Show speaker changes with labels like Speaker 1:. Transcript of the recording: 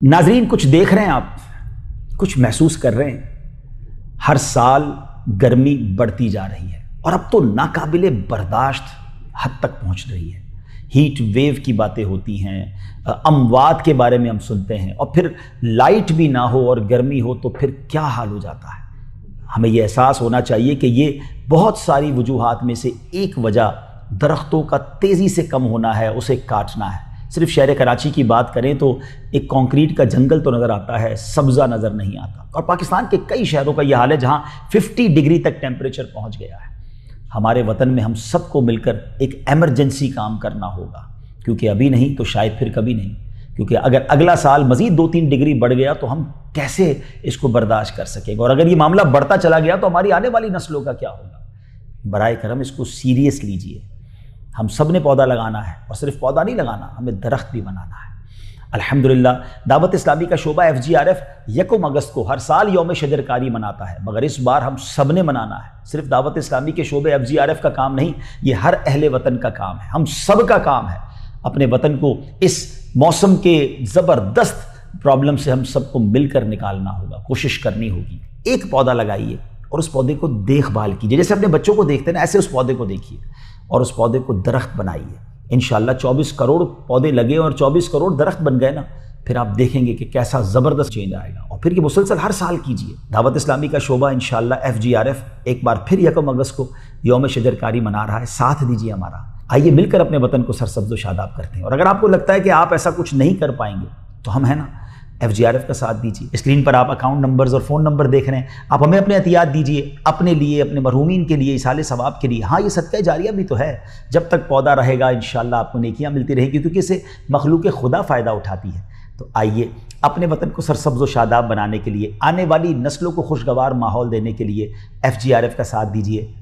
Speaker 1: ناظرین، کچھ دیکھ رہے ہیں آپ، کچھ محسوس کر رہے ہیں۔ ہر سال گرمی بڑھتی جا رہی ہے اور اب تو ناقابل برداشت حد تک پہنچ رہی ہے۔ ہیٹ ویو کی باتیں ہوتی ہیں، اموات کے بارے میں ہم سنتے ہیں، اور پھر لائٹ بھی نہ ہو اور گرمی ہو تو پھر کیا حال ہو جاتا ہے۔ ہمیں یہ احساس ہونا چاہیے کہ یہ بہت ساری وجوہات میں سے ایک وجہ درختوں کا تیزی سے کم ہونا ہے، اسے کاٹنا ہے۔ صرف شہر کراچی کی بات کریں تو ایک کنکریٹ کا جنگل تو نظر آتا ہے، سبزہ نظر نہیں آتا، اور پاکستان کے کئی شہروں کا یہ حال ہے جہاں 50 ڈگری تک ٹیمپریچر پہنچ گیا ہے۔ ہمارے وطن میں ہم سب کو مل کر ایک ایمرجنسی کام کرنا ہوگا، کیونکہ ابھی نہیں تو شاید پھر کبھی نہیں، کیونکہ اگر اگلا سال مزید 2-3 ڈگری بڑھ گیا تو ہم کیسے اس کو برداشت کر سکیں گے، اور اگر یہ معاملہ بڑھتا چلا گیا تو ہماری آنے والی نسلوں کا کیا ہوگا۔ برائے کرم اس کو سیریس لیجئے۔ ہم سب نے پودا لگانا ہے، اور صرف پودا نہیں لگانا، ہمیں درخت بھی بنانا ہے۔ الحمدللہ دعوت اسلامی کا شعبہ FGRF 1 اگست کو ہر سال یوم شجرکاری مناتا ہے، مگر اس بار ہم سب نے منانا ہے۔ صرف دعوت اسلامی کے شعبے FGRF کا کام نہیں، یہ ہر اہل وطن کا کام ہے، ہم سب کا کام ہے۔ اپنے وطن کو اس موسم کے زبردست پرابلم سے ہم سب کو مل کر نکالنا ہوگا، کوشش کرنی ہوگی۔ ایک پودا لگائیے اور اس پودے کو دیکھ بھال کیجیے، جیسے اپنے بچوں کو دیکھتے ہیں نا، ایسے اس پودے کو دیکھیے اور اس پودے کو درخت بنائیے۔ انشاءاللہ 24 کروڑ پودے لگے اور 24 کروڑ درخت بن گئے نا، پھر آپ دیکھیں گے کہ کیسا زبردست چینج آئے گا، اور پھر یہ مسلسل ہر سال کیجیے۔ دعوت اسلامی کا شعبہ انشاءاللہ FGRF ایک بار پھر 1 اگست کو یوم شجرکاری منا رہا ہے، ساتھ دیجیے ہمارا۔ آئیے مل کر اپنے وطن کو سرسبز و شاداب کرتے ہیں، اور اگر آپ کو لگتا ہے کہ آپ ایسا کچھ نہیں کر پائیں گے تو ہم ہیں نا، FGRF کا ساتھ دیجیے۔ اسکرین پر آپ اکاؤنٹ نمبرز اور فون نمبر دیکھ رہے ہیں، آپ ہمیں اپنے عطیات دیجیے، اپنے لیے، اپنے مرحومین کے لیے، ایصال ثواب کے لیے۔ ہاں، یہ صدقہ جاریہ بھی تو ہے، جب تک پودا رہے گا انشاءاللہ آپ کو نیکیاں ملتی رہیں گی، کیونکہ اسے مخلوق خدا فائدہ اٹھاتی ہے۔ تو آئیے اپنے وطن کو سرسبز و شاداب بنانے کے لیے، آنے والی نسلوں کو خوشگوار ماحول دینے کے لیے FGRF کا ساتھ دیجیے۔